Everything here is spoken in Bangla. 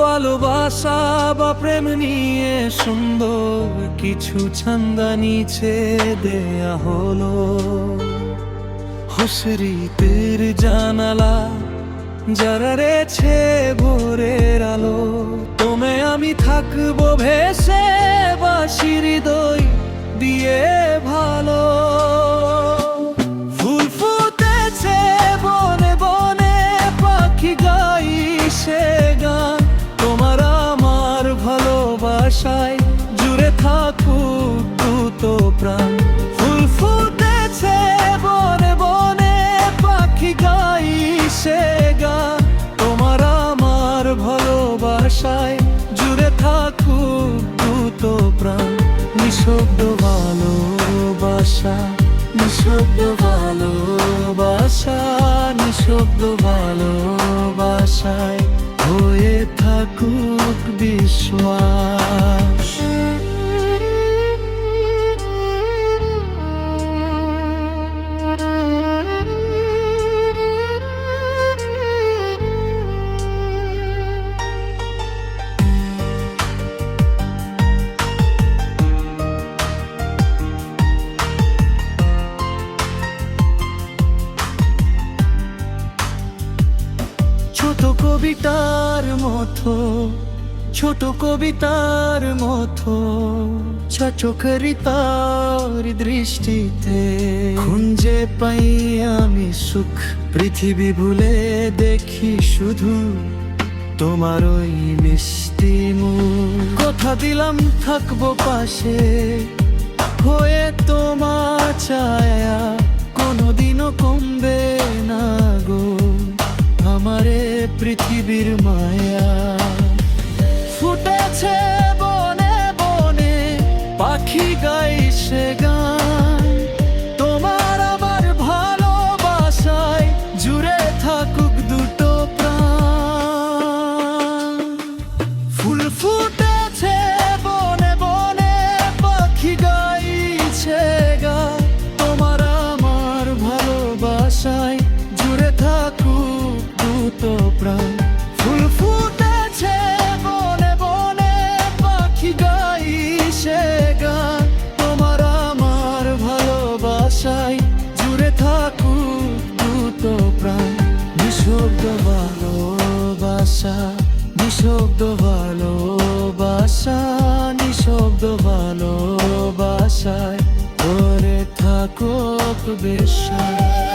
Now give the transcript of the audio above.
ভালোবাসা বা প্রেম নিয়ে সুন্দর কিছু ছন্দা নিচে দেয়া হলো। হুসরিতের জানালা যারা রেছে ভোরের আলো, তোমে আমি থাকবো ভেসে বাঁশির হৃদয় দিয়ে ভালো। ফুল ফুটেছে বনে বনে, পাখি গাইছে গান, তোমার আমার ভালোবাসায় জুড়ে থাকুক দুটো প্রাণ। ফুল ফুটেছে বনে বনে, পাখি গাইছে গান, তোমার আমার ভালোবাসায় জুড়ে থাকুক দুটো প্রাণ। নিঃশব্দ ভালোবাসা, নিঃশব্দ ভালোবাসা, নিঃশব্দ ভালোবাসায় হয়ে থাকুক বিশ্বাস। ছোট কবিতার মতো, ছোট কবিতার মতো, চোখের তার দৃষ্টিতে খুঁজে পাই আমি সুখ। পৃথিবী ভুলে দেখি শুধু তোমার ওই মিষ্টি মুখ। কথা দিলাম থাকবো পাশে হয়ে, তোমার ছায়া কোনোদিনও কমবে না গো আমারে পৃথিবীর মায়া। ফুটেছে বনে বনে, পাখি গাইছে গান, তোমার আমার ভালোবাসায় জুড়ে থাকুক দুটো প্রাণ। ফুল ফুটেছে বনে বনে, পাখি গাইছে গান, তোমার আমার ভালোবাসায় জুড়ে থাকুক দুটো প্রাণ। ফুল ফুটেছে বনে বনে, পাখি গাইছে গান, তোমার আমার ভালোবাসায় জুড়ে থাকুক দুটো প্রাণ। নিঃশব্দ ভালোবাসা, নিঃশব্দ ভালোবাসা, নিঃশব্দ ভালোবাসায় করে থাকুক বিশ্বাস।